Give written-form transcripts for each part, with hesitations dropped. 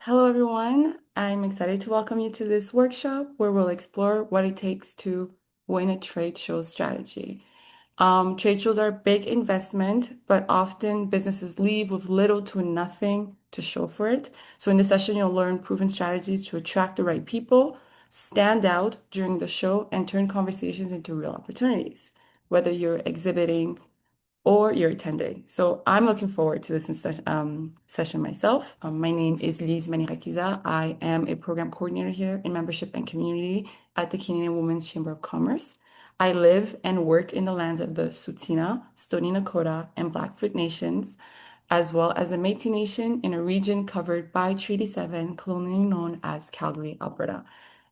Hello, everyone. I'm excited to welcome you to this workshop where we'll explore what it takes to win a trade show strategy. Trade shows are a big investment, but often businesses leave with little to nothing to show for it. So in this session, you'll learn proven strategies to attract the right people, stand out during the show, and turn conversations into real opportunities. Whether you're exhibiting, or you're attending. So I'm looking forward to this session myself. My name is Lise Manirakiza. I am a program coordinator here in membership and community at the Canadian Women's Chamber of Commerce. I live and work in the lands of the Tsuut'ina, Stoney Nakoda, and Blackfoot nations, as well as the Métis Nation in a region covered by Treaty 7, colonially known as Calgary, Alberta.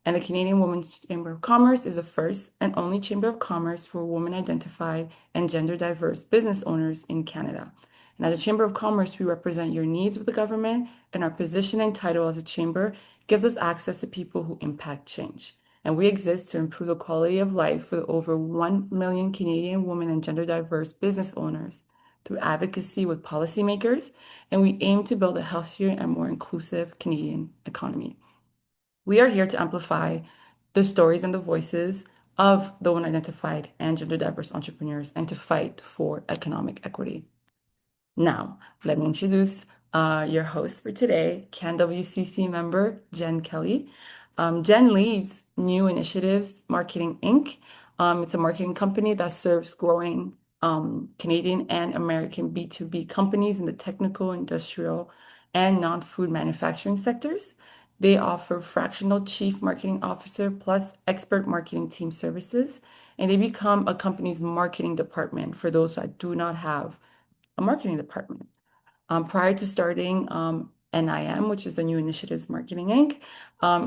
And the Canadian Women's Chamber of Commerce is the first and only chamber of commerce for women-identified and gender-diverse business owners in Canada. And as a Chamber of Commerce, we represent your needs with the government, and our position and title as a chamber gives us access to people who impact change. And we exist to improve the quality of life for the over 1 million Canadian women and gender-diverse business owners through advocacy with policymakers, and we aim to build a healthier and more inclusive Canadian economy. We are here to amplify the stories and the voices of the unidentified and gender diverse entrepreneurs and to fight for economic equity. Now, let me introduce your host for today, CanWCC member Jen Kelly. Jen leads New Initiatives Marketing Inc. It's a marketing company that serves growing Canadian and American B2B companies in the technical, industrial, and non-food manufacturing sectors. They offer fractional chief marketing officer plus expert marketing team services, and they become a company's marketing department for those that do not have a marketing department. Prior to starting NIM, which is a New Initiatives Marketing Inc.,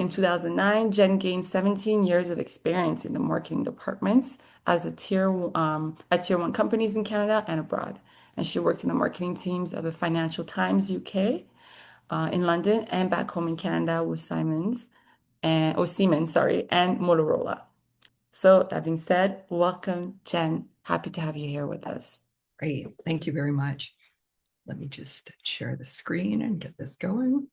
in 2009, Jen gained 17 years of experience in the marketing departments as at tier one companies in Canada and abroad. And she worked in the marketing teams of the Financial Times UK in London and back home in Canada with Siemens, sorry, and Motorola. So that being said, welcome, Jen. Happy to have you here with us. Great. Thank you very much. Let me just share the screen and get this going.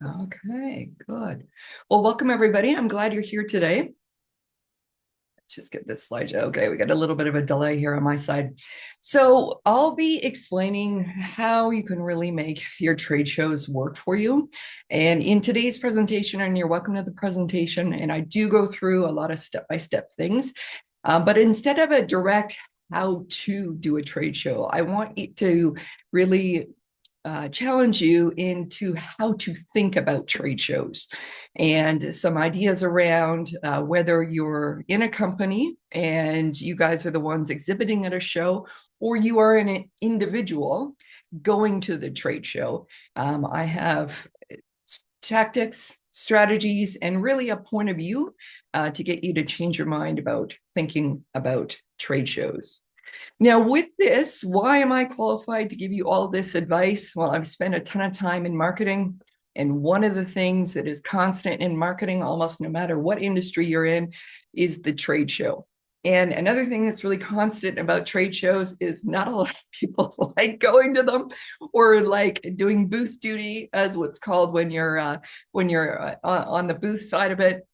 Okay, good. Well, welcome everybody. I'm glad you're here today. Let's just get this slideshow. Okay, we got a little bit of a delay here on my side. So I'll be explaining how you can really make your trade shows work for you. And in today's presentation, and you're welcome to the presentation, and I do go through a lot of step-by-step things, but instead of a direct how to do a trade show, I want you to really challenge you into how to think about trade shows and some ideas around whether you're in a company and you guys are the ones exhibiting at a show, or you are an individual going to the trade show. I have tactics, strategies, and really a point of view to get you to change your mind about thinking about trade shows. Now, with this, why am I qualified to give you all this advice? Well, I've spent a ton of time in marketing. And one of the things that is constant in marketing, almost no matter what industry you're in, is the trade show. And another thing that's really constant about trade shows is not a lot of people like going to them or like doing booth duty, as what's called when you're on the booth side of it.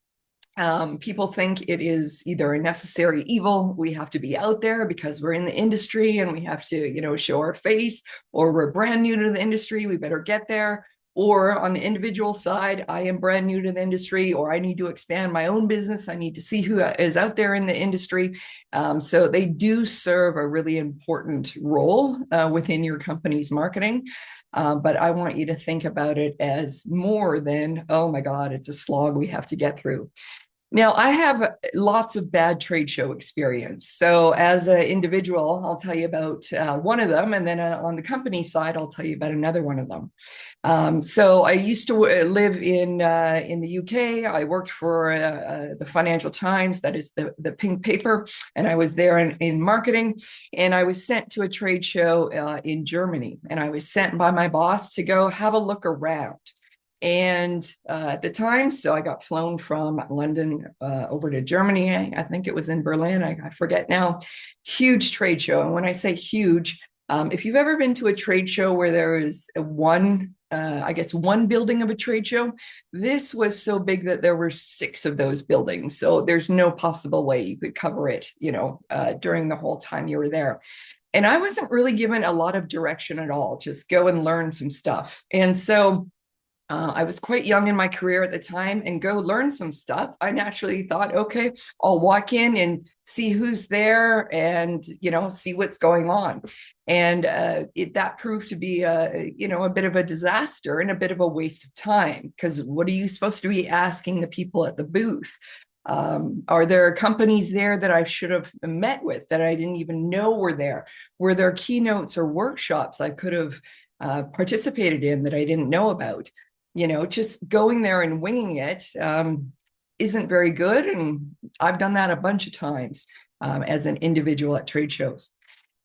People think it is either a necessary evil. We have to be out there because we're in the industry and we have to, show our face, or we're brand new to the industry. We better get there. Or on the individual side, I am brand new to the industry, or I need to expand my own business. I need to see who is out there in the industry. So they do serve a really important role within your company's marketing. But I want you to think about it as more than, oh my God, it's a slog we have to get through. Now, I have lots of bad trade show experience. So as an individual, I'll tell you about one of them. And then on the company side, I'll tell you about another one of them. So I used to live in the UK. I worked for the Financial Times, that is the pink paper, and I was there in marketing. And I was sent to a trade show in Germany, and I was sent by my boss to go have a look around. And at the time, so I got flown from London over to Germany. I think it was in Berlin. I forget now. Huge trade show. And when I say huge, if you've ever been to a trade show where there is one I guess, one building of a trade show. This was so big that there were six of those buildings. So there's no possible way you could cover it, during the whole time you were there. And I wasn't really given a lot of direction at all, just go and learn some stuff. And so I was quite young in my career at the time and go learn some stuff. I naturally thought, okay, I'll walk in and see who's there and, see what's going on. And that proved to be a bit of a disaster and a bit of a waste of time, because what are you supposed to be asking the people at the booth? Are there companies there that I should have met with that I didn't even know were there? Were there keynotes or workshops I could have participated in that I didn't know about? Just going there and winging it isn't very good. And I've done that a bunch of times as an individual at trade shows.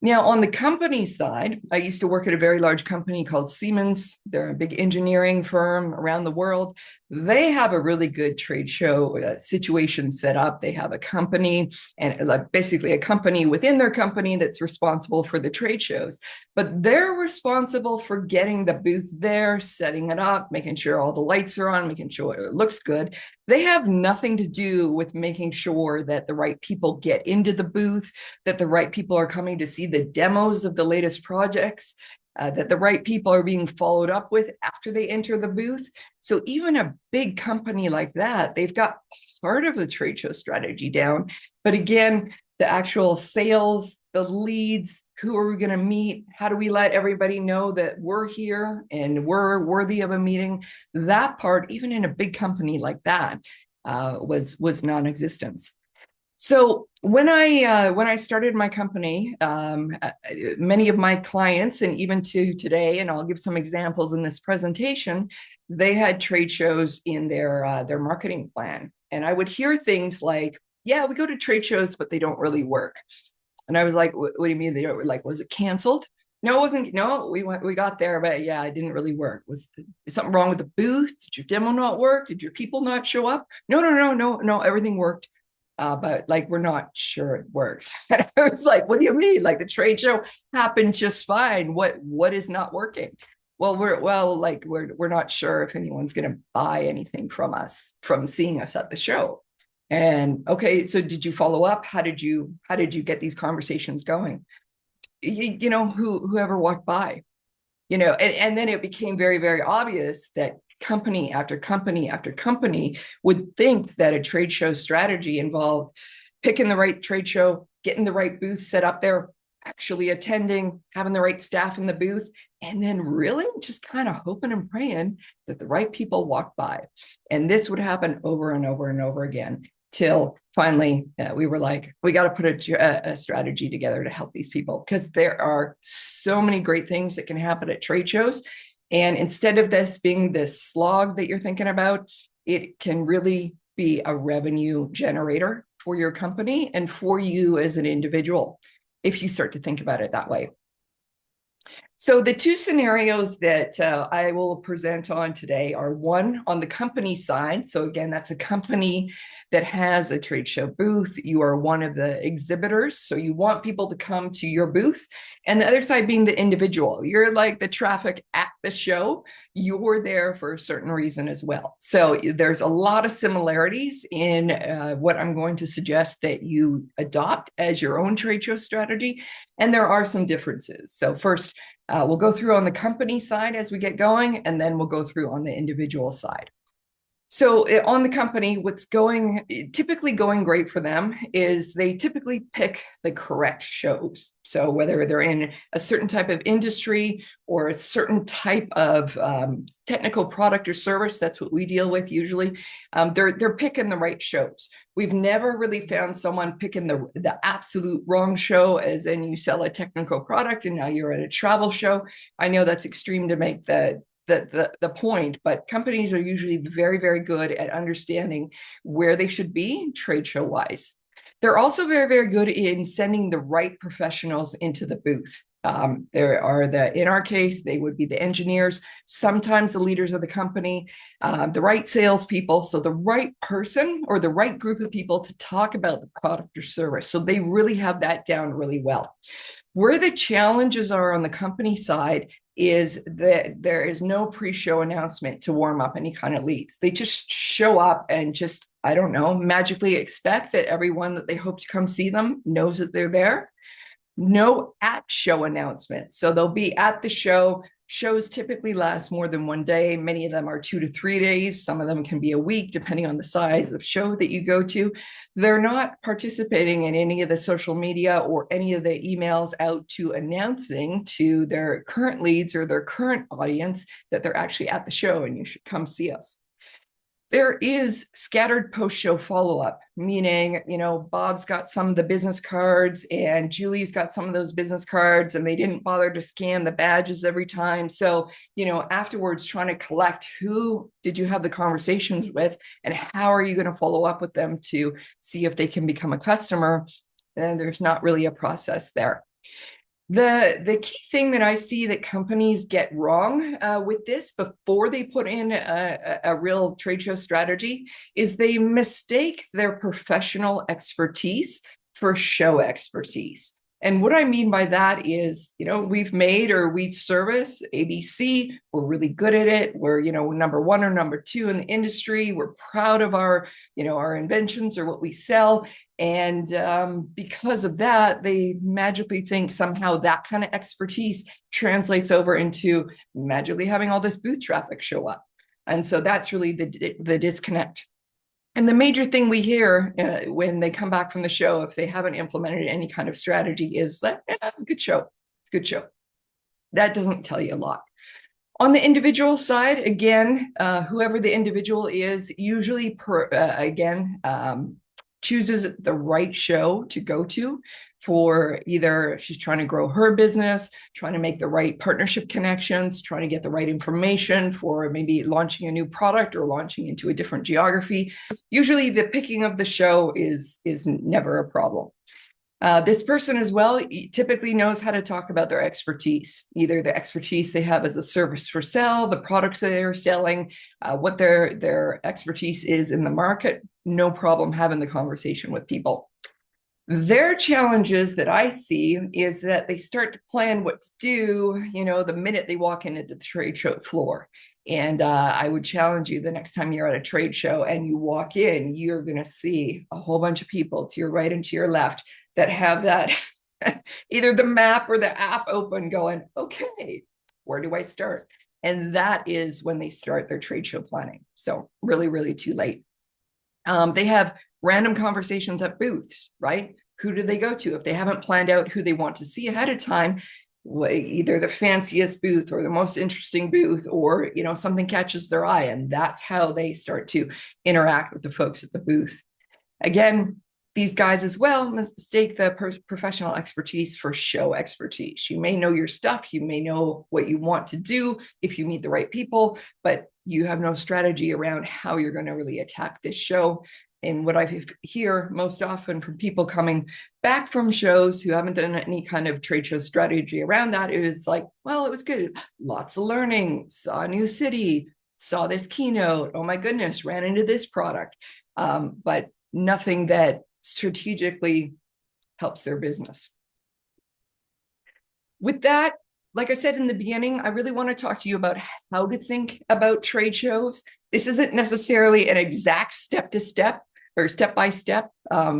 Now, on the company side, I used to work at a very large company called Siemens. They're a big engineering firm around the world. They have a really good trade show situation set up. They have a company, and basically a company within their company that's responsible for the trade shows. But they're responsible for getting the booth there, setting it up, making sure all the lights are on, making sure it looks good. They have nothing to do with making sure that the right people get into the booth, that the right people are coming to see the demos of the latest projects, that the right people are being followed up with after they enter the booth. So even a big company like that, they've got part of the trade show strategy down. But again, the actual sales, the leads, who are we going to meet? How do we let everybody know that we're here and we're worthy of a meeting? That part, even in a big company like that, was non-existent. So when I started my company, many of my clients, and even to today, and I'll give some examples in this presentation, they had trade shows in their marketing plan. And I would hear things like, "Yeah, we go to trade shows, but they don't really work." And I was like, "What do you mean they don't?" Like, was it canceled? No, it wasn't. No, we got there, but yeah, it didn't really work. Was something wrong with the booth? Did your demo not work? Did your people not show up? No, everything worked. But like, we're not sure it works. And I was like, "What do you mean? Like, the trade show happened just fine. What is not working?" Well, we're not sure if anyone's going to buy anything from us from seeing us at the show. And okay, so did you follow up? How did you get these conversations going? Whoever walked by, and then it became very, very obvious that company after company after company would think that a trade show strategy involved picking the right trade show, getting the right booth set up there, actually attending, having the right staff in the booth, and then really just kind of hoping and praying that the right people walked by. And this would happen over and over and over again, till finally we were like, we got to put a strategy together to help these people, because there are so many great things that can happen at trade shows. And instead of this being this slog that you're thinking about, it can really be a revenue generator for your company and for you as an individual, if you start to think about it that way. So the two scenarios that I will present on today are, one, on the company side. So again, that's a company that has a trade show booth. You are one of the exhibitors, so you want people to come to your booth. And the other side being the individual. You're like the traffic at the show. You're there for a certain reason as well. So there's a lot of similarities in what I'm going to suggest that you adopt as your own trade show strategy. And there are some differences. So first, we'll go through on the company side as we get going, and then we'll go through on the individual side. So on the company, what's typically going great for them is they typically pick the correct shows. So whether they're in a certain type of industry or a certain type of technical product or service, that's what we deal with usually, they're picking the right shows. We've never really found someone picking the absolute wrong show, as in you sell a technical product and now you're at a travel show. I know that's extreme to make the point, but companies are usually very, very good at understanding where they should be trade show wise. They're also very, very good in sending the right professionals into the booth. In our case, they would be the engineers, sometimes the leaders of the company, the right salespeople. So the right person or the right group of people to talk about the product or service. So they really have that down really well. Where the challenges are on the company side is that there is no pre-show announcement to warm up any kind of leads. They just show up and just, I don't know, magically expect that everyone that they hope to come see them knows that they're there. No at show announcements. So they'll be at the show. Shows typically last more than one day. Many of them are 2 to 3 days. Some of them can be a week, depending on the size of show that you go to. They're not participating in any of the social media or any of the emails out to announcing to their current leads or their current audience that they're actually at the show and you should come see us. There is scattered post-show follow-up, meaning, Bob's got some of the business cards and Julie's got some of those business cards and they didn't bother to scan the badges every time. So, afterwards trying to collect who did you have the conversations with and how are you going to follow up with them to see if they can become a customer. And there's not really a process there. The key thing that I see that companies get wrong with this before they put in a real trade show strategy is they mistake their professional expertise for show expertise. And what I mean by that is, we've made or we service ABC. We're really good at it. We're, number one or number two in the industry. We're proud of our inventions or what we sell. And because of that, they magically think somehow that kind of expertise translates over into magically having all this booth traffic show up. And so that's really the disconnect. And the major thing we hear when they come back from the show, if they haven't implemented any kind of strategy, is that it's a good show. It's a good show. That doesn't tell you a lot. On the individual side, again, whoever the individual is, usually, chooses the right show to go to for either she's trying to grow her business, trying to make the right partnership connections, trying to get the right information for maybe launching a new product or launching into a different geography. Usually the picking of the show is never a problem. This person as well typically knows how to talk about their expertise, either the expertise they have as a service for sale, the products that they're selling, what their expertise is in the market. No problem having the conversation with people. Their challenges that I see is that they start to plan what to do, the minute they walk into the trade show floor. And I would challenge you the next time you're at a trade show and you walk in, you're going to see a whole bunch of people to your right and to your left that have that either the map or the app open going, okay, where do I start? And that is when they start their trade show planning. So really, really too late. They have random conversations at booths, right? Who do they go to? If they haven't planned out who they want to see ahead of time, either the fanciest booth or the most interesting booth, or something catches their eye, and that's how they start to interact with the folks at the booth. Again, these guys as well mistake the professional expertise for show expertise. You may know your stuff, you may know what you want to do if you meet the right people, but you have no strategy around how you're going to really attack this show. And what I hear most often from people coming back from shows who haven't done any kind of trade show strategy around that is like, well, it was good. Lots of learning, saw a new city, saw this keynote. Oh my goodness, ran into this product. But nothing that strategically helps their business. With that, like I said in the beginning, I really want to talk to you about how to think about trade shows. This isn't necessarily an exact step-to-step or step-by-step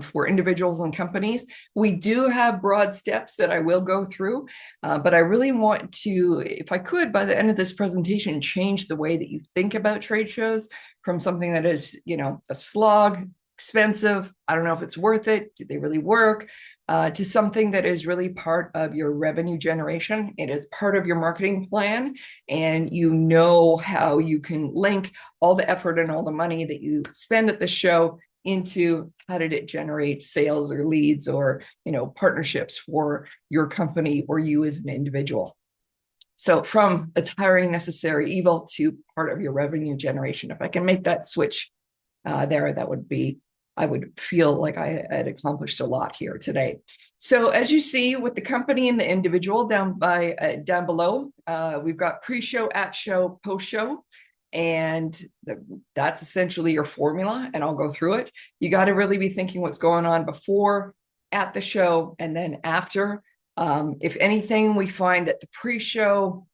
for individuals and companies. We do have broad steps that I will go through, but I really want to, if I could, by the end of this presentation, change the way that you think about trade shows from something that is, a slog, expensive, I don't know if it's worth it, do they really work, to something that is really part of your revenue generation. It is part of your marketing plan, and you know how you can link all the effort and all the money that you spend at the show into how did it generate sales or leads or partnerships for your company or you as an individual. So from it's hiring necessary evil to part of your revenue generation. If I can make that switch there, that would be, I would feel like I had accomplished a lot here today. So as you see with the company and the individual down below, we've got pre-show, at show, post-show, and that's essentially your formula, and I'll go through it. You got to really be thinking what's going on before, at the show, and then after. If anything, we find that the pre-show,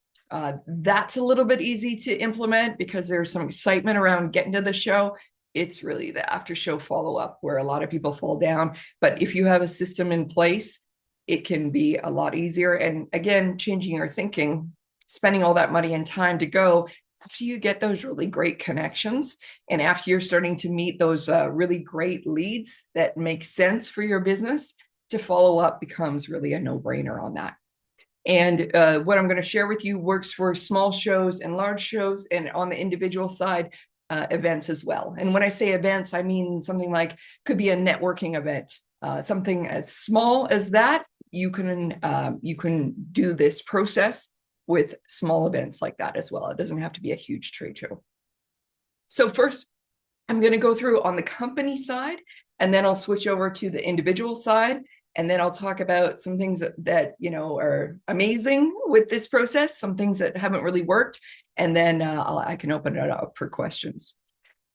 that's a little bit easy to implement because there's some excitement around getting to the show. It's really the after show follow-up where a lot of people fall down. But if you have a system in place, it can be a lot easier. And again, changing your thinking, spending all that money and time to go after you get those really great connections and after you're starting to meet those really great leads that make sense for your business, to follow up becomes really a no-brainer on that. And what I'm going to share with you works for small shows and large shows, and on the individual side, events as well. And when I say events, I mean something like could be a networking event, something as small as that. You can do this process with small events like that as well. It doesn't have to be a huge trade show. So first, I'm going to go through on the company side, and then I'll switch over to the individual side. And then I'll talk about some things that are amazing with this process, some things that haven't really worked, and then I can open it up for questions.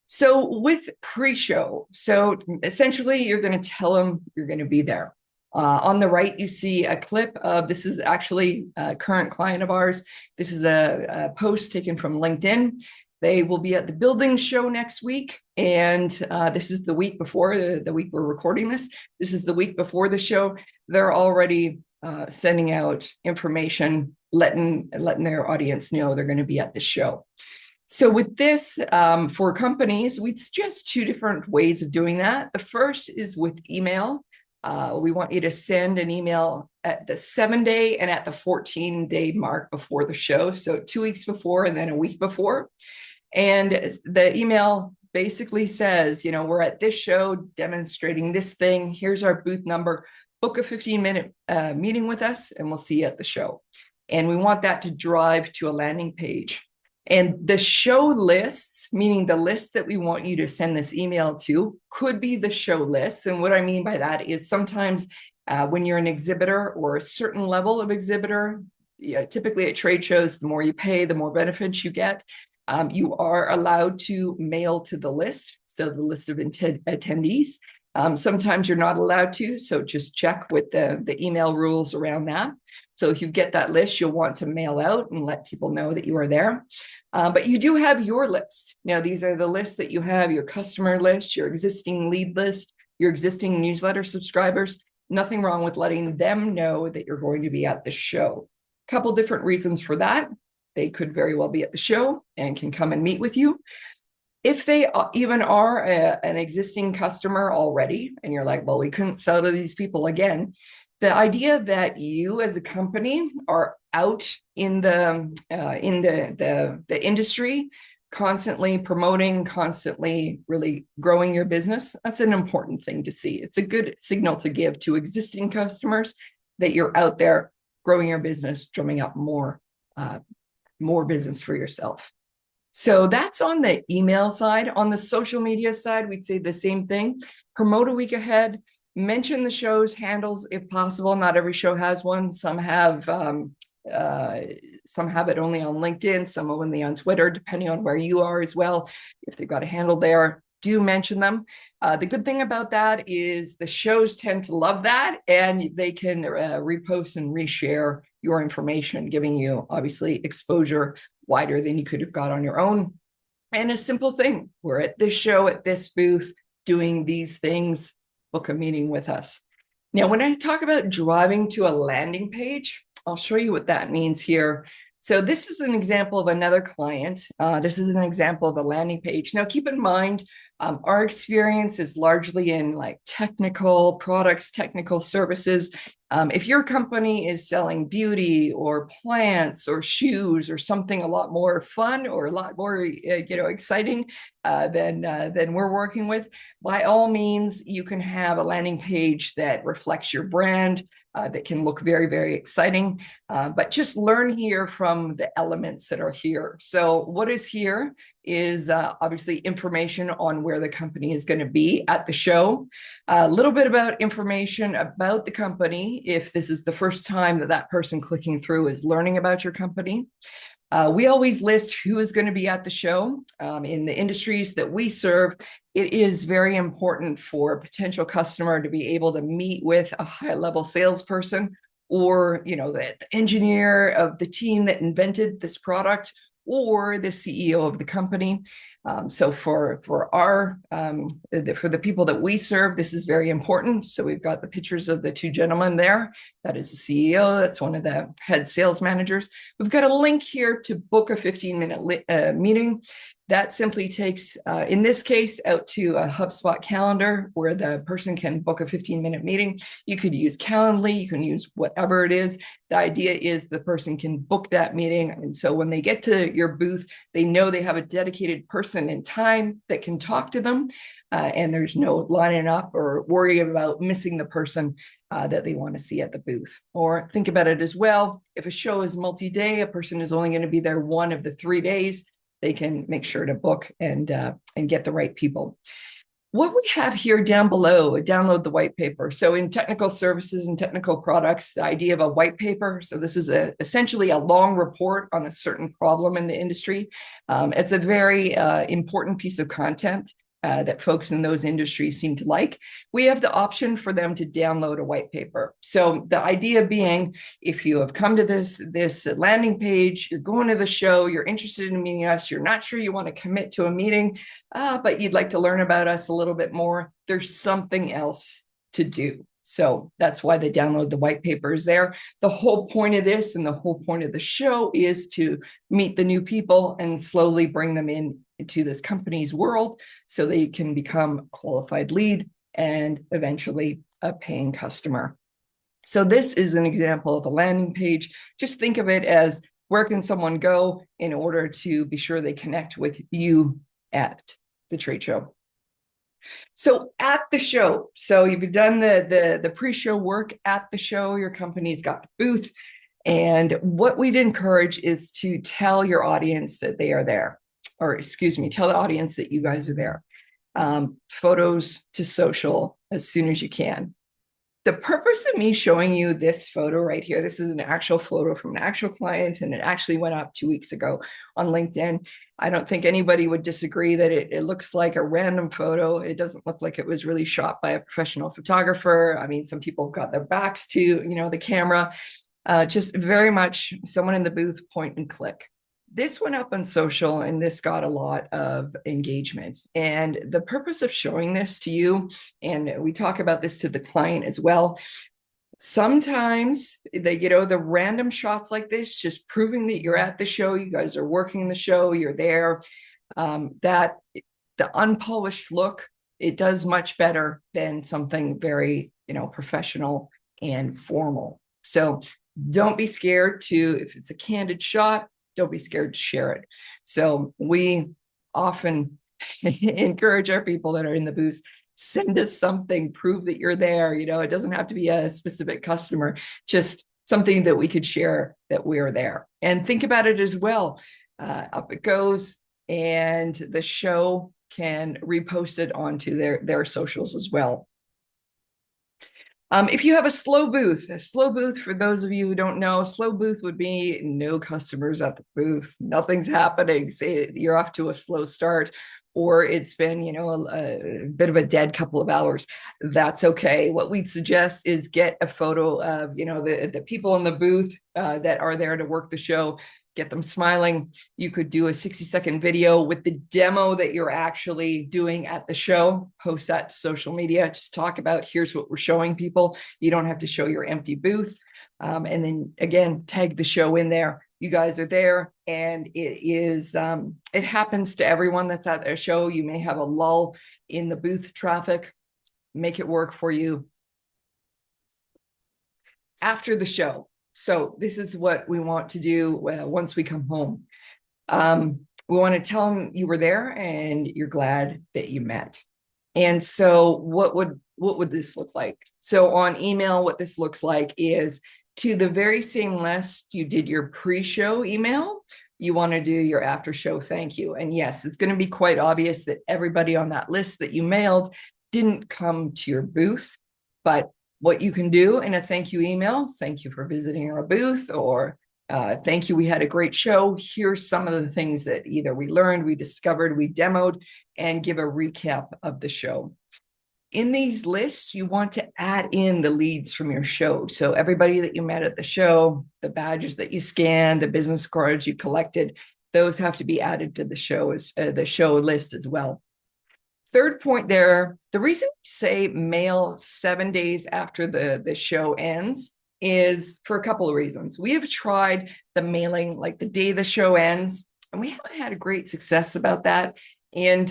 So with pre-show, so essentially you're going to tell them you're going to be there. On the right, you see a clip of, this is actually a current client of ours. This is a post taken from LinkedIn. They will be at the building show next week. And this is the week before, the week we're recording this. This is the week before the show. They're already sending out information, letting their audience know they're going to be at the show. So with this, for companies, we'd suggest two different ways of doing that. The first is with email. We want you to send an email at the 7-day and at the 14-day mark before the show. So 2 weeks before and then a week before. And the email basically says, we're at this show demonstrating this thing. Here's our booth number. Book a 15-minute meeting with us and we'll see you at the show. And we want that to drive to a landing page. And the show lists, meaning the list that we want you to send this email to, could be the show list. And what I mean by that is sometimes when you're an exhibitor or a certain level of exhibitor, typically at trade shows, the more you pay, the more benefits you get. You are allowed to mail to the list, so the list of attendees. Sometimes you're not allowed to, so just check with the email rules around that. So if you get that list, you'll want to mail out and let people know that you are there. But you do have your list. Now, these are the lists that you have, your customer list, your existing lead list, your existing newsletter subscribers. Nothing wrong with letting them know that you're going to be at the show. A couple different reasons for that. They could very well be at the show and can come and meet with you. If they even are an existing customer already, and you're like, well, we couldn't sell to these people again, the idea that you as a company are out in the industry, constantly promoting, constantly really growing your business, that's an important thing to see. It's a good signal to give to existing customers that you're out there growing your business, drumming up more business for yourself. So that's on the email side. On the social media side, we'd say the same thing. Promote a week ahead. Mention the show's handles if possible. Not every show has one. Some have it only on LinkedIn, some only on Twitter, depending on where you are as well. If they've got a handle there, do mention them. The good thing about that is the shows tend to love that, and they can repost and reshare your information, giving you obviously exposure wider than you could have got on your own. And a simple thing, we're at this show, at this booth, doing these things, book a meeting with us. Now, when I talk about driving to a landing page, I'll show you what that means here. So this is an example of another client. This is an example of a landing page. Now, keep in mind, our experience is largely in like technical products, technical services. If your company is selling beauty or plants or shoes or something a lot more fun or a lot more exciting than we're working with, by all means, you can have a landing page that reflects your brand, that can look very, very exciting. But just learn here from the elements that are here. So what is here is obviously information on where the company is going to be at the show, a little bit about information about the company if this is the first time that person clicking through is learning about your company. We always list who is going to be at the show. In the industries that we serve, it is very important for a potential customer to be able to meet with a high-level salesperson or the engineer of the team that invented this product, or the CEO of the company. So for the people that we serve, this is very important. So we've got the pictures of the two gentlemen there. That is the CEO. That's one of the head sales managers. We've got a link here to book a 15-minute meeting. That simply takes, in this case, out to a HubSpot calendar where the person can book a 15-minute meeting. You could use Calendly, you can use whatever it is. The idea is the person can book that meeting. And so when they get to your booth, they know they have a dedicated person in time that can talk to them. And there's no lining up or worrying about missing the person that they want to see at the booth. Or think about it as well. If a show is multi-day, a person is only going to be there one of the 3 days. They can make sure to book and get the right people. What we have here down below, download the white paper. So in technical services and technical products, the idea of a white paper. So this is essentially a long report on a certain problem in the industry. It's a very important piece of content that folks in those industries seem to like. We have the option for them to download a white paper. So the idea being, if you have come to this landing page, you're going to the show, you're interested in meeting us, you're not sure you want to commit to a meeting, but you'd like to learn about us a little bit more, there's something else to do. So that's why they download the white paper is there. The whole point of this and the whole point of the show is to meet the new people and slowly bring them into this company's world so they can become a qualified lead and eventually a paying customer. So this is an example of a landing page. Just think of it as, where can someone go in order to be sure they connect with you at the trade show? So at the show, so you've done the pre-show work at the show, your company's got the booth, and what we'd encourage is to tell your audience that they are there, or excuse me, tell the audience that you guys are there. Photos to social as soon as you can. The purpose of me showing you this photo right here, this is an actual photo from an actual client, and it actually went up 2 weeks ago on LinkedIn. I don't think anybody would disagree that it looks like a random photo. It doesn't look like it was really shot by a professional photographer. I mean, some people got their backs to, the camera. Just very much someone in the booth, point and click. This went up on social and this got a lot of engagement. And the purpose of showing this to you, and we talk about this to the client as well, sometimes the random shots like this, just proving that you're at the show, you guys are working the show, you're there, that the unpolished look, it does much better than something very, professional and formal. So don't be scared to, if it's a candid shot, don't be scared to share it. So we often encourage our people that are in the booth, send us something, prove that you're there. It doesn't have to be a specific customer, just something that we could share that we're there. And think about it as well. Up it goes, and the show can repost it onto their socials as well. If you have a slow booth, for those of you who don't know, slow booth would be no customers at the booth, nothing's happening, say you're off to a slow start, or it's been, a bit of a dead couple of hours. That's okay. What we'd suggest is get a photo of, the people in the booth that are there to work the show, get them smiling. You could do a 60-second video with the demo that you're actually doing at the show, post that to social media, just talk about, here's what we're showing people. You don't have to show your empty booth. And then again, tag the show in there. You guys are there, and it happens to everyone that's at their show. You may have a lull in the booth traffic, make it work for you. After the show, so this is what we want to do once we come home. We want to tell them you were there and you're glad that you met. And so what would this look like? So on email, what this looks like is, to the very same list you did your pre-show email, you want to do your after show thank you. And yes, it's going to be quite obvious that everybody on that list that you mailed didn't come to your booth, but what you can do in a thank you email, thank you for visiting our booth, or thank you, we had a great show. Here's some of the things that either we learned, we discovered, we demoed, and give a recap of the show. In these lists, you want to add in the leads from your show. So everybody that you met at the show, the badges that you scanned, the business cards you collected, those have to be added to the show list as well. Third point there, the reason we say mail 7 days after the show ends is for a couple of reasons. We have tried the mailing like the day the show ends, and we haven't had a great success about that. And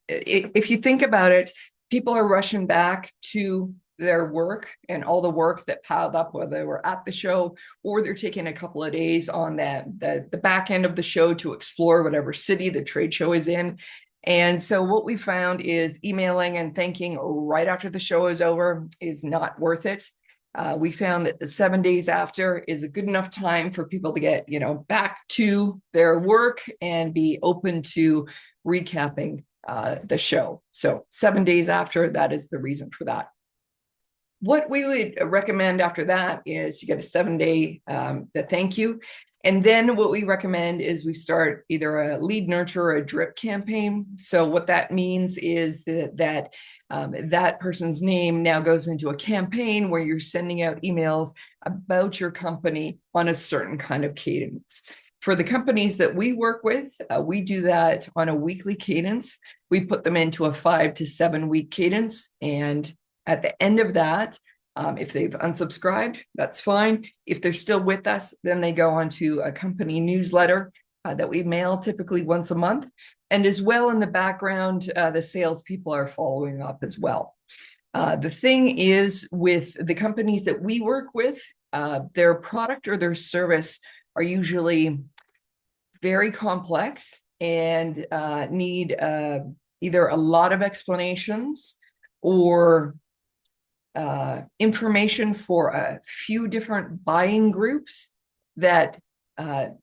if you think about it, people are rushing back to their work and all the work that piled up, whether they were at the show or they're taking a couple of days on the back end of the show to explore whatever city the trade show is in. And so what we found is emailing and thanking right after the show is over is not worth it. We found that the 7 days after is a good enough time for people to get, back to their work and be open to recapping the show. So 7 days after, that is the reason for that. What we would recommend after that is you get a 7-day the thank you. And then what we recommend is we start either a lead nurture or a drip campaign. So what that means is that person's name now goes into a campaign where you're sending out emails about your company on a certain kind of cadence. For the companies that we work with, we do that on a weekly cadence. We put them into a 5 to 7 week cadence. And at the end of that, if they've unsubscribed, that's fine. If they're still with us, then they go on to a company newsletter that we mail typically once a month. And as well in the background, the salespeople are following up as well. The thing is with the companies that we work with, their product or their service are usually very complex and need either a lot of explanations or information for a few different buying groups that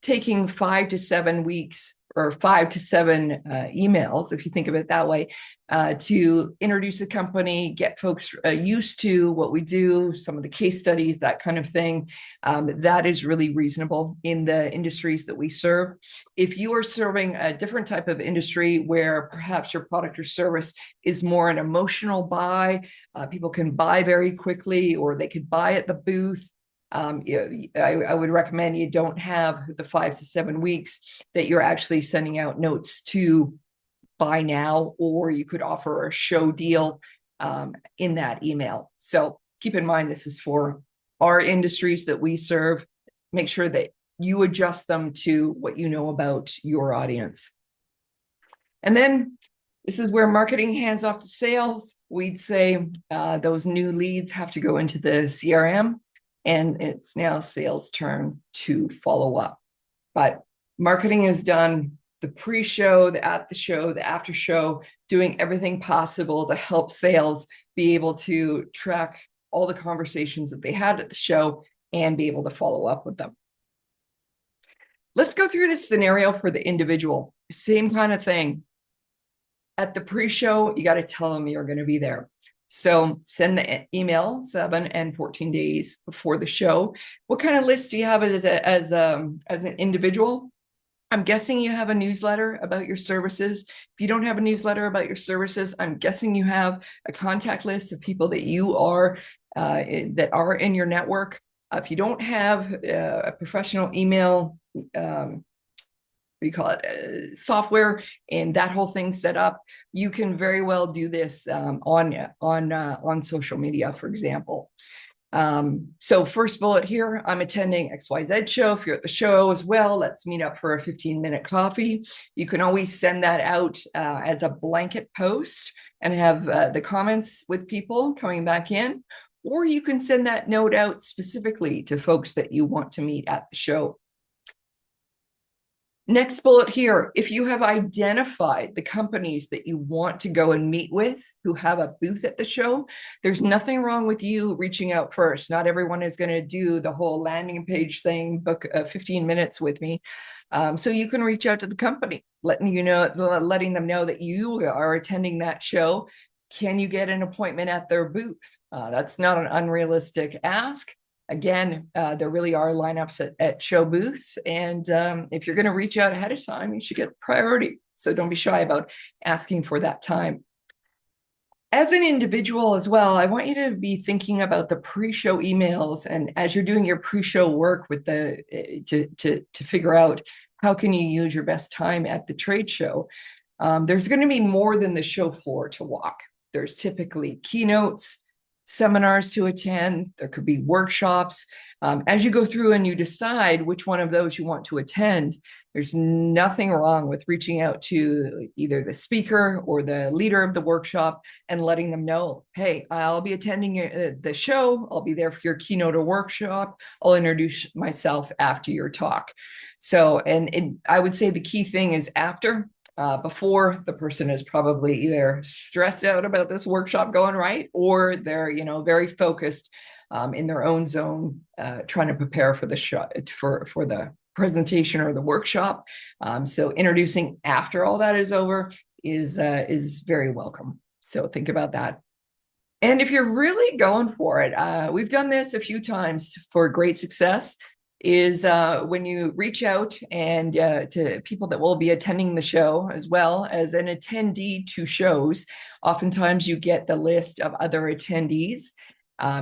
taking 5 to 7 weeks or 5 to 7 emails, if you think of it that way, to introduce the company, get folks used to what we do, some of the case studies, that kind of thing. That is really reasonable in the industries that we serve. If you are serving a different type of industry where perhaps your product or service is more an emotional buy, people can buy very quickly or they could buy at the booth, I would recommend you don't have the 5 to 7 weeks that you're actually sending out notes to buy now, or you could offer a show deal in that email. So keep in mind, this is for our industries that we serve. Make sure that you adjust them to what you know about your audience. And then this is where marketing hands off to sales. We'd say those new leads have to go into the CRM. And it's now sales' turn to follow up. But marketing is done the pre-show, the at the show, the after show, doing everything possible to help sales be able to track all the conversations that they had at the show and be able to follow up with them. Let's go through this scenario for the individual. Same kind of thing. At the pre-show, you got to tell them you're going to be there. So send the email 7 and 14 days before the show. What kind of list do you have as an individual? I'm guessing you have a newsletter about your services. If you don't have a newsletter about your services, I'm guessing you have a contact list of people that you are that are in your network. If you don't have a professional email, software and that whole thing set up, you can very well do this on social media, for example. So first bullet here, I'm attending XYZ show. If you're at the show as well, let's meet up for a 15-minute coffee. You can always send that out as a blanket post and have the comments with people coming back in, or you can send that note out specifically to folks that you want to meet at the show. Next bullet here, if you have identified the companies that you want to go and meet with who have a booth at the show, there's nothing wrong with you reaching out first. Not everyone is going to do the whole landing page thing, book 15 minutes with me. So you can reach out to the company, letting them know that you are attending that show. Can you get an appointment at their booth? That's not an unrealistic ask. Again, there really are lineups at show booths. And if you're going to reach out ahead of time, you should get priority. So don't be shy about asking for that time. As an individual as well, I want you to be thinking about the pre-show emails, and as you're doing your pre-show work with the to figure out how can you use your best time at the trade show. There's going to be more than the show floor to walk. There's typically keynotes, seminars to attend. There could be workshops. As you go through and you decide which one of those you want to attend, there's nothing wrong with reaching out to either the speaker or the leader of the workshop and letting them know, hey, I'll be attending the show. I'll be there for your keynote or workshop. I'll introduce myself after your talk. So, and I would say the key thing is after. Before, the person is probably either stressed out about this workshop going right, or they're, very focused in their own zone, trying to prepare for the show, for the presentation or the workshop. So introducing after all that is over is very welcome. So think about that. And if you're really going for it, we've done this a few times for great success, is when you reach out and to people that will be attending the show as well as an attendee to shows. Oftentimes you get the list of other attendees.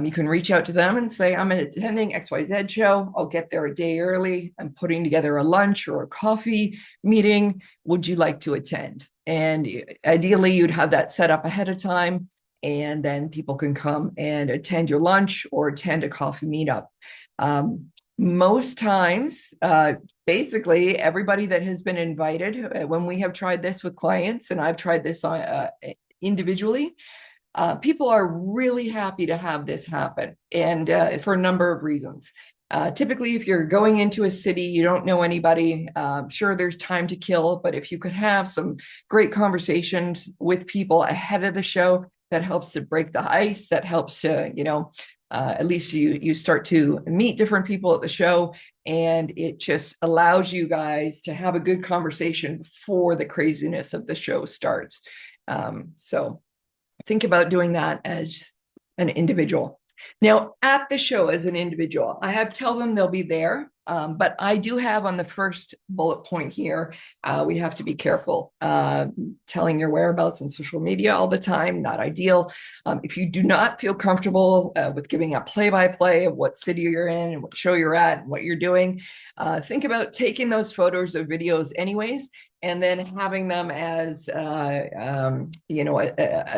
You can reach out to them and say, I'm attending XYZ show. I'll get there a day early. I'm putting together a lunch or a coffee meeting. Would you like to attend? And ideally, you'd have that set up ahead of time, and then people can come and attend your lunch or attend a coffee meetup. Most times, basically everybody that has been invited, when we have tried this with clients, and I've tried this individually, people are really happy to have this happen, and for a number of reasons. Typically, if you're going into a city, you don't know anybody, sure, there's time to kill, but if you could have some great conversations with people ahead of the show, that helps to break the ice, that helps to, at least you start to meet different people at the show, and it just allows you guys to have a good conversation before the craziness of the show starts. So think about doing that as an individual. Now, at the show as an individual, I have tell them they'll be there, but I do have on the first bullet point here, we have to be careful. Telling your whereabouts on social media all the time, not ideal. If you do not feel comfortable with giving a play-by-play of what city you're in and what show you're at and what you're doing, think about taking those photos or videos anyways, and then having them as a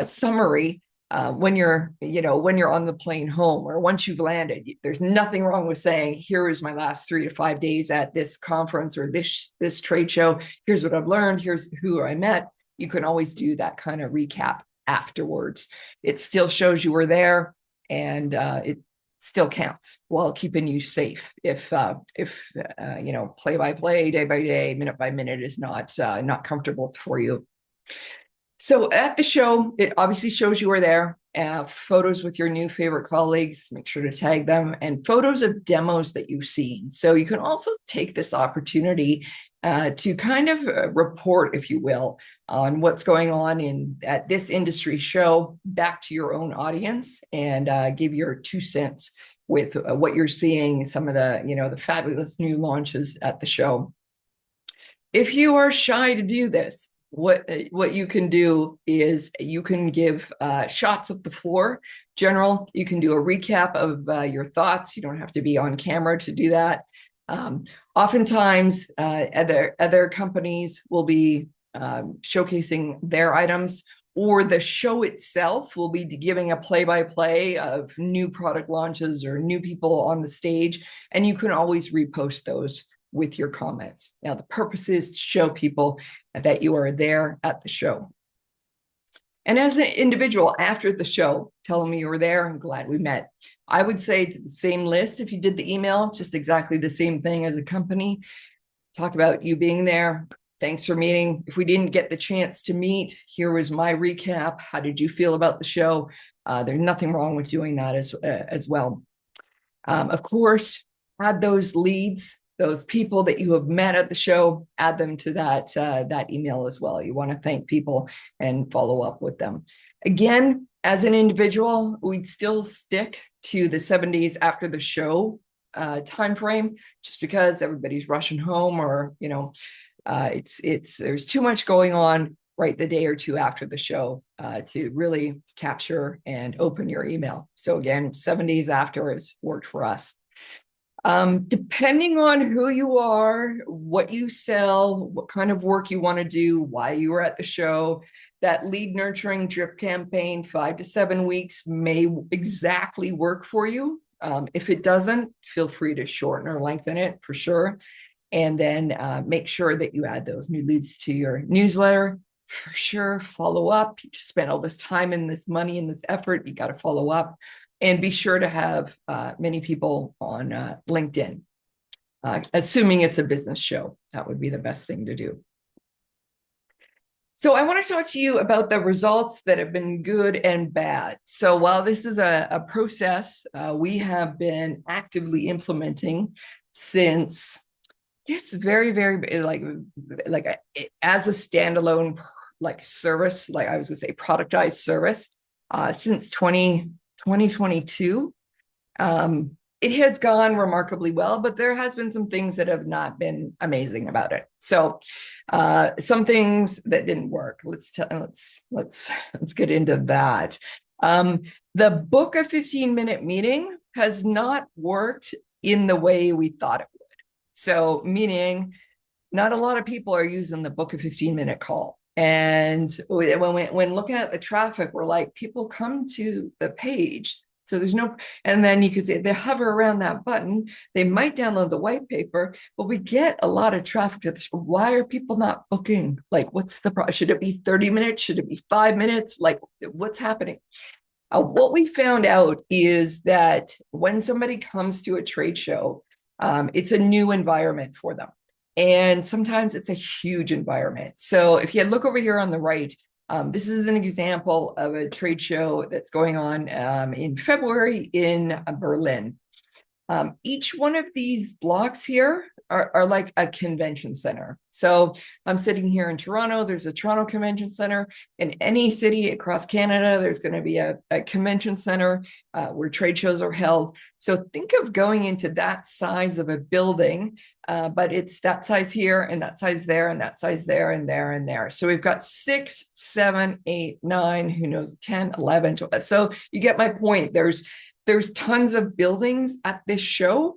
summary when you're on the plane home, or once you've landed. There's nothing wrong with saying, here is my last 3 to 5 days at this conference or this trade show. Here's what I've learned. Here's who I met. You can always do that kind of recap afterwards. It still shows you were there, and it still counts while keeping you safe. If play by play, day by day, minute by minute is not comfortable for you. So at the show, it obviously shows you were there. Photos with your new favorite colleagues, make sure to tag them, and photos of demos that you've seen. So you can also take this opportunity to kind of report, if you will, on what's going on at this industry show back to your own audience, and give your 2 cents with what you're seeing, some of the fabulous new launches at the show. If you are shy to do this, what you can do is you can give shots of the floor. General, you can do a recap of your thoughts. You don't have to be on camera to do that. Oftentimes, other companies will be showcasing their items, or the show itself will be giving a play-by-play of new product launches or new people on the stage, and you can always repost those with your comments. Now, the purpose is to show people that you are there at the show. And as an individual after the show, tell them you were there. I'm glad we met. I would say to the same list, if you did the email, just exactly the same thing as a company. Talk about you being there. Thanks for meeting. If we didn't get the chance to meet, here was my recap. How did you feel about the show? There's nothing wrong with doing that as well. Of course, add those leads, those people that you have met at the show, add them to that email as well. You want to thank people and follow up with them. Again, as an individual, we'd still stick to the 7 days after the show time frame, just because everybody's rushing home, or there's too much going on. right the day or two after the show to really capture and open your email. So again, 7 days after has worked for us. Depending on who you are, what you sell, what kind of work you want to do, why you were at the show, that lead nurturing drip campaign, 5 to 7 weeks may exactly work for you. If it doesn't, feel free to shorten or lengthen it for sure. And then make sure that you add those new leads to your newsletter. For sure, follow up. You just spent all this time and this money and this effort. You got to follow up. And be sure to have many people on LinkedIn, assuming it's a business show. That would be the best thing to do. So I want to talk to you about the results that have been good and bad. So while this is a process we have been actively implementing since, yes, very, very as a standalone like service, like I was going to say productized service since 2022. It has gone remarkably well, but there has been some things that have not been amazing about it. So some things that didn't work. Let's get into that. The book a 15-minute meeting has not worked in the way we thought it would. So meaning not a lot of people are using the book a 15-minute call. And when looking at the traffic, we're like, people come to the page. So there's no, and then you could say they hover around that button. They might download the white paper, but we get a lot of traffic to this. Why are people not booking? Like, what's the problem? Should it be 30 minutes? Should it be 5 minutes? Like, what's happening? What we found out is that when somebody comes to a trade show, it's a new environment for them. And sometimes it's a huge environment. So if you look over here on the right, this is an example of a trade show that's going on in February in Berlin. Each one of these blocks here are like a convention center. So I'm sitting here in Toronto. There's a Toronto Convention Center. In any city across Canada, there's going to be a convention center where trade shows are held. So think of going into that size of a building, but it's that size here and that size there and that size there and there and there. So we've got 6, 7, 8, 9, who knows, 10, 11, 12. So you get my point. There's tons of buildings at this show.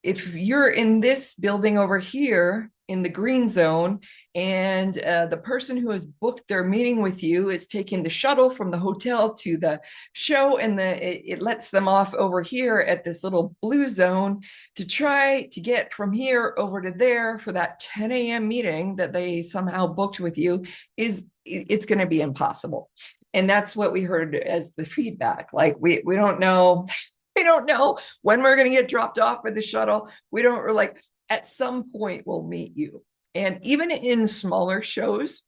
If you're in this building over here in the green zone, and the person who has booked their meeting with you is taking the shuttle from the hotel to the show, and it lets them off over here at this little blue zone to try to get from here over to there for that 10 a.m. meeting that they somehow booked with you, it's going to be impossible. And that's what we heard as the feedback. Like, we don't know. We don't know when we're going to get dropped off by the shuttle. We're like, at some point we'll meet you. And even in smaller shows,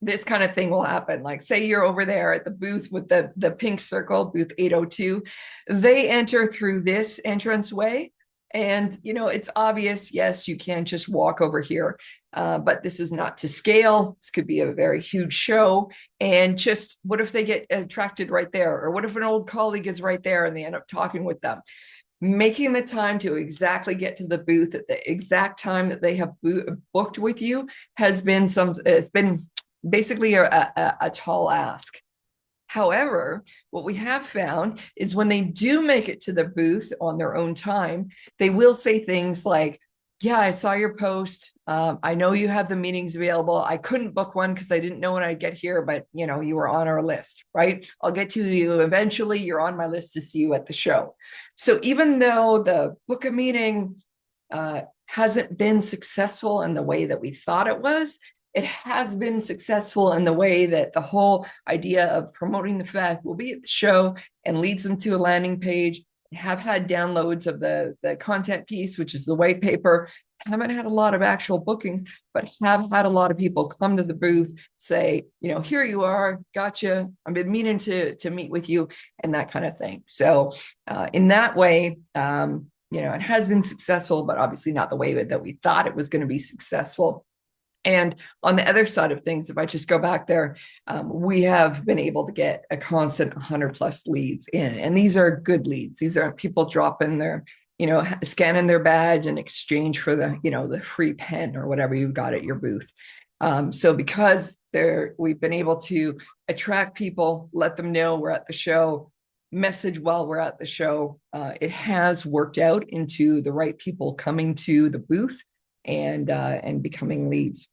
this kind of thing will happen. Like, say you're over there at the booth with the pink circle, booth 802. They enter through this entranceway. And, it's obvious, yes, you can just walk over here. But this is not to scale. This could be a very huge show. And just what if they get attracted right there? Or what if an old colleague is right there and they end up talking with them? Making the time to exactly get to the booth at the exact time that they have booked with you has been it's been basically a tall ask. However, what we have found is when they do make it to the booth on their own time, they will say things like, yeah, I saw your post. I know you have the meetings available. I couldn't book one because I didn't know when I'd get here, but you were on our list, right? I'll get to you eventually. You're on my list to see you at the show. So even though the book a meeting hasn't been successful in the way that we thought it was, it has been successful in the way that the whole idea of promoting the fact we'll be at the show and leads them to a landing page. Have had downloads of the content piece, which is the white paper. Haven't had a lot of actual bookings, but have had a lot of people come to the booth, say, here you are, gotcha. I've been meaning to meet with you, and that kind of thing. So in that way, it has been successful, but obviously not the way that we thought it was going to be successful. And on the other side of things, if I just go back there, we have been able to get a constant 100 plus leads in. And these are good leads. These aren't people dropping their, scanning their badge in exchange for the free pen or whatever you've got at your booth. So because we've been able to attract people, let them know we're at the show, message while we're at the show, it has worked out into the right people coming to the booth and becoming leads.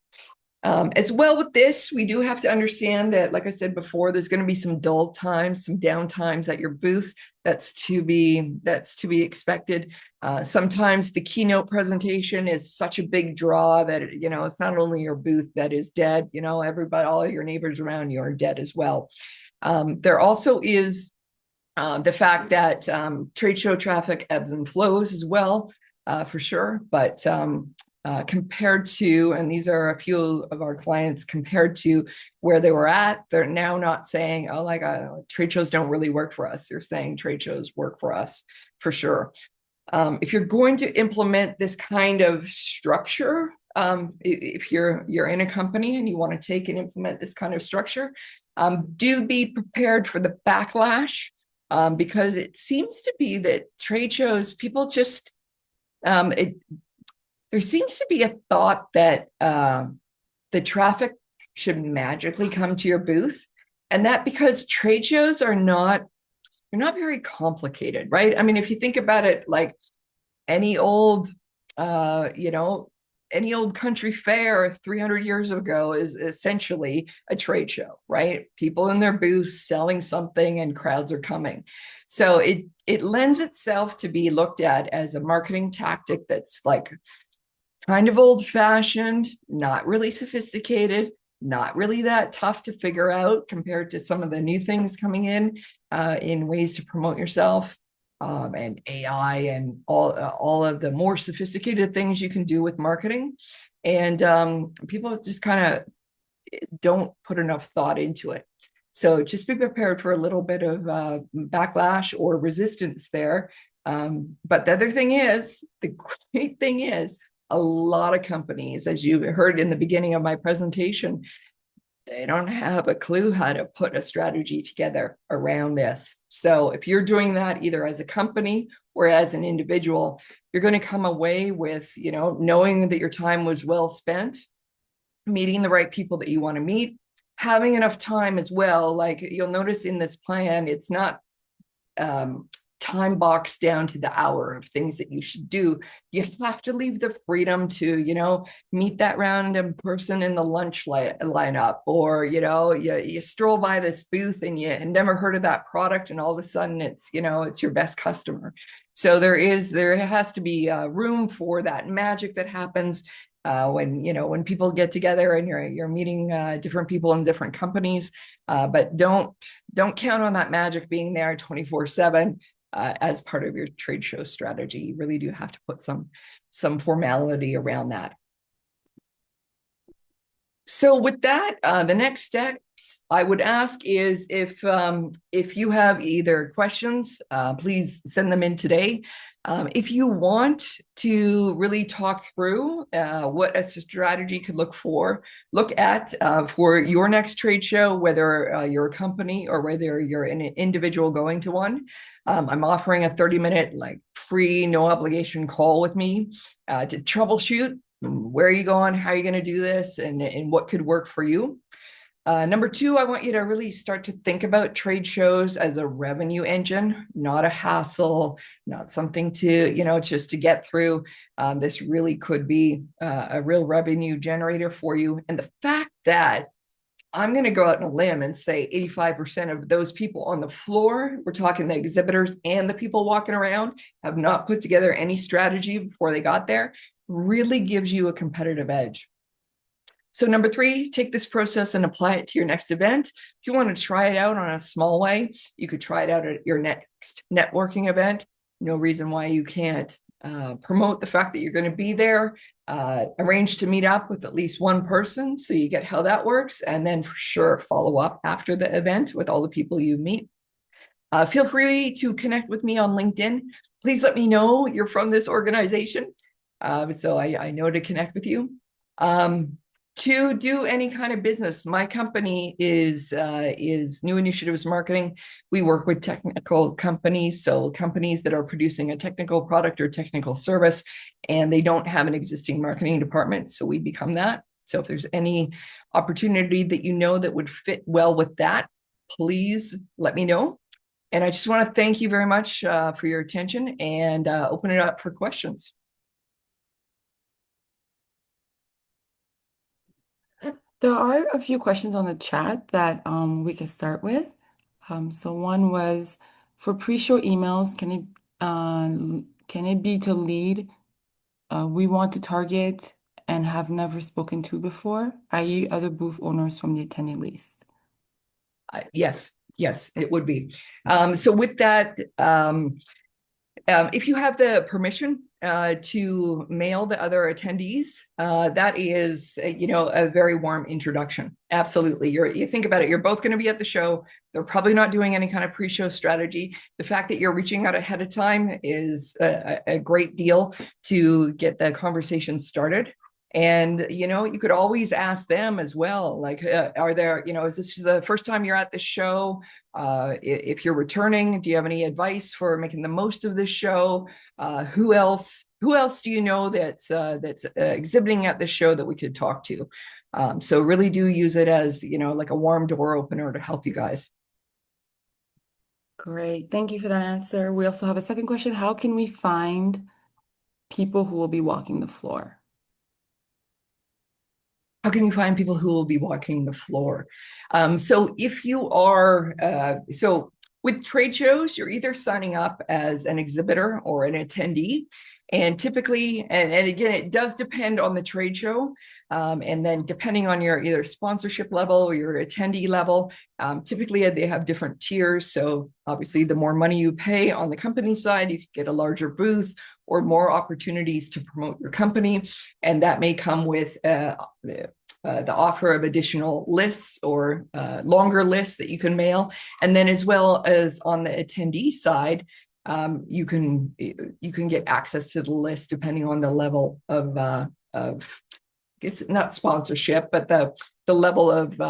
As well with this, we do have to understand that, like I said before, there's going to be some dull times, some down times at your booth. That's to be expected. Sometimes the keynote presentation is such a big draw that it's not only your booth that is dead. Everybody, all of your neighbors around you are dead as well. There also is the fact that trade show traffic ebbs and flows as well, for sure. But compared to, and these are a few of our clients, compared to where they were at, they're now not saying, oh, like trade shows don't really work for us. They're saying trade shows work for us, for sure. If you're going to implement this kind of structure, if you're in a company and you want to take and implement this kind of structure, do be prepared for the backlash, because it seems to be that trade shows, people just, there seems to be a thought that the traffic should magically come to your booth, and that because trade shows they're not very complicated, right? I mean, if you think about it, like any old, any old country fair 300 years ago is essentially a trade show, right? People in their booths selling something and crowds are coming. So it lends itself to be looked at as a marketing tactic that's like kind of old-fashioned, not really sophisticated, not really that tough to figure out compared to some of the new things coming in ways to promote yourself, and AI and all of the more sophisticated things you can do with marketing. And people just kind of don't put enough thought into it. So just be prepared for a little bit of backlash or resistance there. But the other thing is, the great thing is, a lot of companies, as you heard in the beginning of my presentation, they don't have a clue how to put a strategy together around this. So if you're doing that either as a company or as an individual, you're going to come away with, knowing that your time was well spent, meeting the right people that you want to meet, having enough time as well. Like you'll notice in this plan, it's not time boxed down to the hour of things that you should do. You have to leave the freedom to, meet that random person in the lunch lineup, or, you stroll by this booth and you never heard of that product, and all of a sudden it's your best customer. So there has to be room for that magic that happens when people get together and you're meeting different people in different companies. But don't count on that magic being there 24/7. As part of your trade show strategy. You really do have to put some formality around that. So with that, the next steps I would ask is if you have either questions, please send them in today. If you want to really talk through what a strategy could look at for your next trade show, whether you're a company or whether you're an individual going to one, I'm offering a 30-minute free, no obligation call with me to troubleshoot where are you going, how are you going to do this, and what could work for you. Number two, I want you to really start to think about trade shows as a revenue engine, not a hassle, not something to, just to get through. This really could be a real revenue generator for you. And the fact that I'm going to go out on a limb and say 85% of those people on the floor, we're talking the exhibitors and the people walking around, have not put together any strategy before they got there, really gives you a competitive edge. So number three, take this process and apply it to your next event. If you want to try it out on a small way, you could try it out at your next networking event. No reason why you can't promote the fact that you're going to be there, arrange to meet up with at least one person so you get how that works, and then for sure follow up after the event with all the people you meet. Feel free to connect with me on LinkedIn. Please let me know you're from this organization so I know to connect with you. To do any kind of business, my company is New Initiatives Marketing. We work with technical companies, so companies that are producing a technical product or technical service, and they don't have an existing marketing department, so we become that. So if there's any opportunity that you know that would fit well with that, please let me know. And I just want to thank you very much for your attention and open it up for questions. There are a few questions on the chat that we can start with. So one was for pre-show emails, can it be to lead we want to target and have never spoken to before, i.e., other booth owners from the attendee list? Yes, yes, it would be. So with that, if you have the permission to mail the other attendees, that is, a very warm introduction. Absolutely. You think about it, you're both going to be at the show. They're probably not doing any kind of pre-show strategy. The fact that you're reaching out ahead of time is a great deal to get the conversation started. And, you could always ask them as well, like, are there, is this the first time you're at the show? If you're returning, do you have any advice for making the most of this show? Who else do you know that's exhibiting at this show that we could talk to? So really do use it as, like a warm door opener to help you guys. Great. Thank you for that answer. We also have a second question. How can we find people who will be walking the floor? How can you find people who will be walking the floor? So if you are, so with trade shows, you're either signing up as an exhibitor or an attendee. And typically, and again, it does depend on the trade show. And then depending on your either sponsorship level or your attendee level, typically they have different tiers. So obviously, the more money you pay on the company side, you can get a larger booth or more opportunities to promote your company. And that may come with the offer of additional lists or longer lists that you can mail. And then as well as on the attendee side, you can get access to the list depending on the level of I guess not sponsorship, but the level of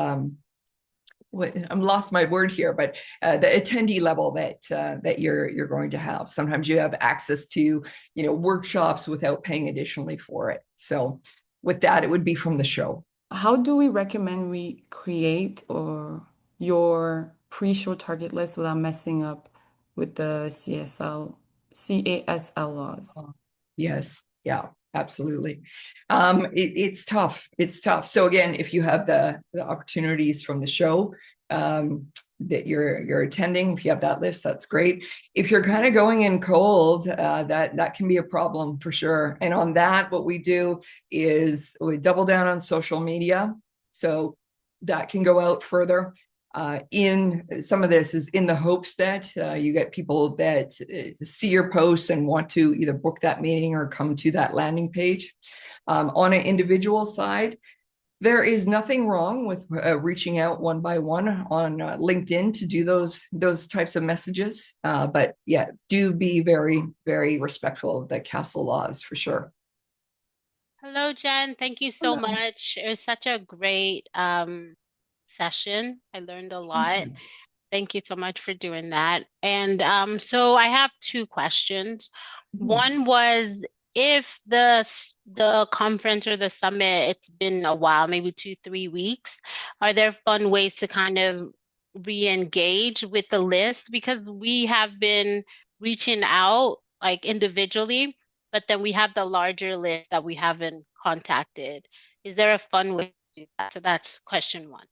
I'm lost my word here, but the attendee level that you're going to have. Sometimes you have access to workshops without paying additionally for it. So with that, it would be from the show. How do we recommend we create or your pre-show target list without messing up with the CASL laws? Yes, yeah, absolutely. It's tough. It's tough. So again, if you have the opportunities from the show that you're attending, if you have that list, that's great. If you're kind of going in cold, that can be a problem for sure. And on that, what we do is we double down on social media. So that can go out further. In some of this is in the hopes that you get people that see your posts and want to either book that meeting or come to that landing page. On an individual side, there is nothing wrong with reaching out one by one on LinkedIn to do those types of messages. But yeah, do be very, very respectful of the castle laws for sure. Hello, Jen. Thank you so Hello. much. It was such a great session. I learned a Thank lot. you. Thank you so much for doing that. And so I have two questions. Mhm. One was if the conference or the summit, it's been a while, maybe 2, 3 weeks, are there fun ways to kind of re-engage with the list? Because we have been reaching out like individually, but then we have the larger list that we haven't contacted. Is there a fun way to do that? So that's question one.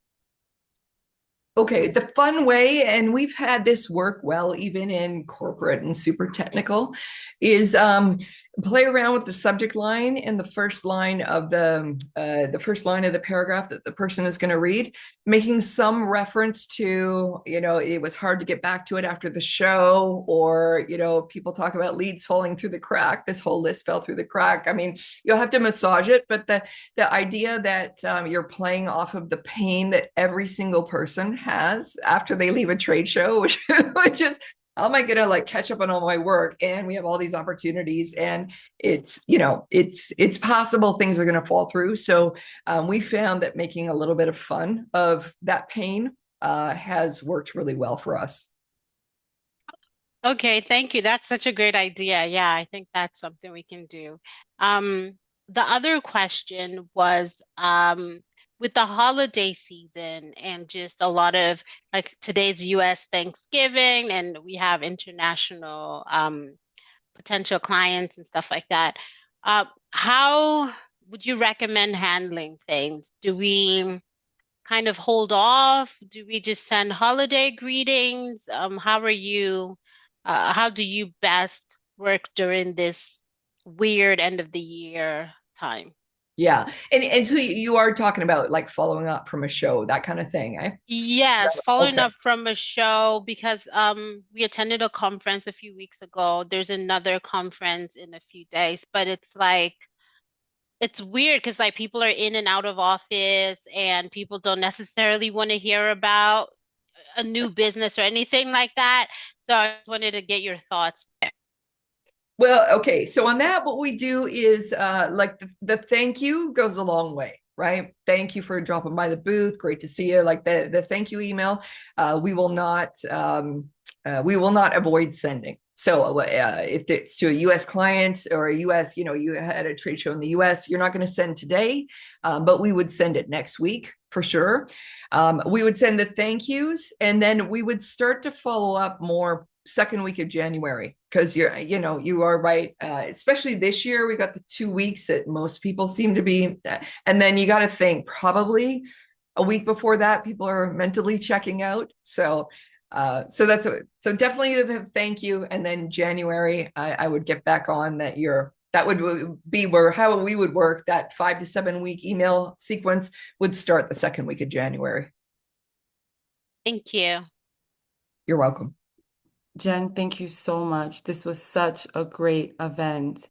Okay, the fun way, and we've had this work well, even in corporate and super technical, is play around with the subject line in the first line of the paragraph that the person is going to read, making some reference to, it was hard to get back to it after the show, or people talk about leads falling through the crack. This whole list fell through the crack. I mean, you'll have to massage it, but the idea that you're playing off of the pain that every single person has after they leave a trade show, which is, how am I going to like catch up on all my work? And we have all these opportunities, and it's possible things are going to fall through. So we found that making a little bit of fun of that pain has worked really well for us. Okay, thank you. That's such a great idea. Yeah, I think that's something we can do. Um, the other question was with the holiday season and just a lot of like today's US Thanksgiving and we have international potential clients and stuff like that. How would you recommend handling things? Do we kind of hold off? Do we just send holiday greetings? How do you best work during this weird end of the year time? Yeah. And so you are talking about like following up from a show, that kind of thing, eh? Yes, following Okay. up from a show because we attended a conference a few weeks ago. There's another conference in a few days, but it's like it's weird because like people are in and out of office and people don't necessarily want to hear about a new business or anything like that. So I just wanted to get your thoughts. Well, okay. So on that, what we do is like the thank you goes a long way, right? Thank you for dropping by the booth. Great to see you. Like the thank you email, we will not avoid sending. So if it's to a U.S. client or a U.S., you had a trade show in the U.S., you're not going to send today, but we would send it next week for sure. We would send the thank yous, and then we would start to follow up more second week of January because you are right. Especially this year, we got the 2 weeks that most people seem to be, and then you got to think probably a week before that, people are mentally checking out. So definitely the thank you, and then January, I would get back on that. That would be how we would work. That 5 to 7 week email sequence would start the second week of January. Thank you. You're welcome. Jen, thank you so much. This was such a great event.